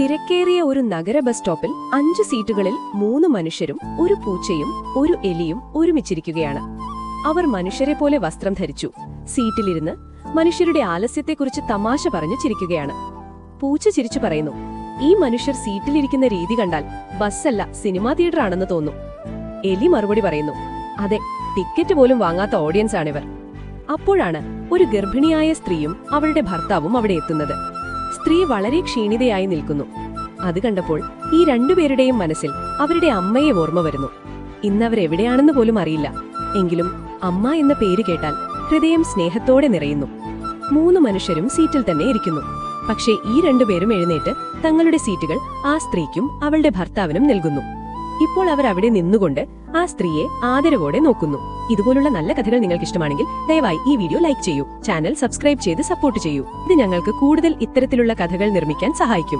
തിരക്കേറിയ ഒരു നഗര ബസ് സ്റ്റോപ്പിൽ 5 സീറ്റുകളിൽ 3 മനുഷ്യരും ഒരു പൂച്ചയും ഒരു എലിയും ഒരുമിച്ചിരിക്കുകയാണ്. അവർ മനുഷ്യരെ പോലെ വസ്ത്രം ധരിച്ചു. സീറ്റിലിരുന്ന് മനുഷ്യരുടെ ആലസ്യത്തെക്കുറിച്ച് തമാശ പറഞ്ഞു ചിരിക്കുകയാണ്. പൂച്ച ചിരിച്ചു പറയുന്നു, ഈ മനുഷ്യർ സീറ്റിലിരിക്കുന്ന രീതി കണ്ടാൽ ബസ്സല്ല സിനിമാ തിയേറ്റർ ആണെന്ന് തോന്നും. എലി മറുപടി പറയുന്നു, അതെ, ടിക്കറ്റ് പോലും വാങ്ങാത്ത ഓഡിയൻസ് ആണിവർ. അപ്പോഴാണ് ഒരു ഗർഭിണിയായ സ്ത്രീയും അവളുടെ ഭർത്താവും അവിടെ എത്തുന്നത്. സ്ത്രീ വളരെ ക്ഷീണിതയായി നിൽക്കുന്നു. അത് കണ്ടപ്പോൾ ഈ രണ്ടുപേരുടെയും മനസ്സിൽ അവരുടെ അമ്മയെ ഓർമ്മ വരുന്നു. ഇന്നവരെവിടെയാണെന്ന് പോലും അറിയില്ല. എങ്കിലും അമ്മ എന്ന പേര് കേട്ടാൽ ഹൃദയം സ്നേഹത്തോടെ നിറയുന്നു. 3 മനുഷ്യരും സീറ്റിൽ തന്നെ ഇരിക്കുന്നു. പക്ഷേ ഈ രണ്ടുപേരും എഴുന്നേറ്റ് തങ്ങളുടെ സീറ്റുകൾ ആ സ്ത്രീക്കും അവളുടെ ഭർത്താവിനും നൽകുന്നു. ഇപ്പോൾ അവർ അവിടെ നിന്നുകൊണ്ട് ആ സ്ത്രീയെ ആദരവോടെ നോക്കുന്നു. ഇതുപോലുള്ള നല്ല കഥകൾ നിങ്ങൾക്ക് ഇഷ്ടമാണെങ്കിൽ ദയവായി ഈ വീഡിയോ ലൈക്ക് ചെയ്യൂ, ചാനൽ സബ്സ്ക്രൈബ് ചെയ്ത് സപ്പോർട്ട് ചെയ്യൂ. ഇത് ഞങ്ങൾക്ക് കൂടുതൽ ഇത്തരത്തിലുള്ള കഥകൾ നിർമ്മിക്കാൻ സഹായിക്കും.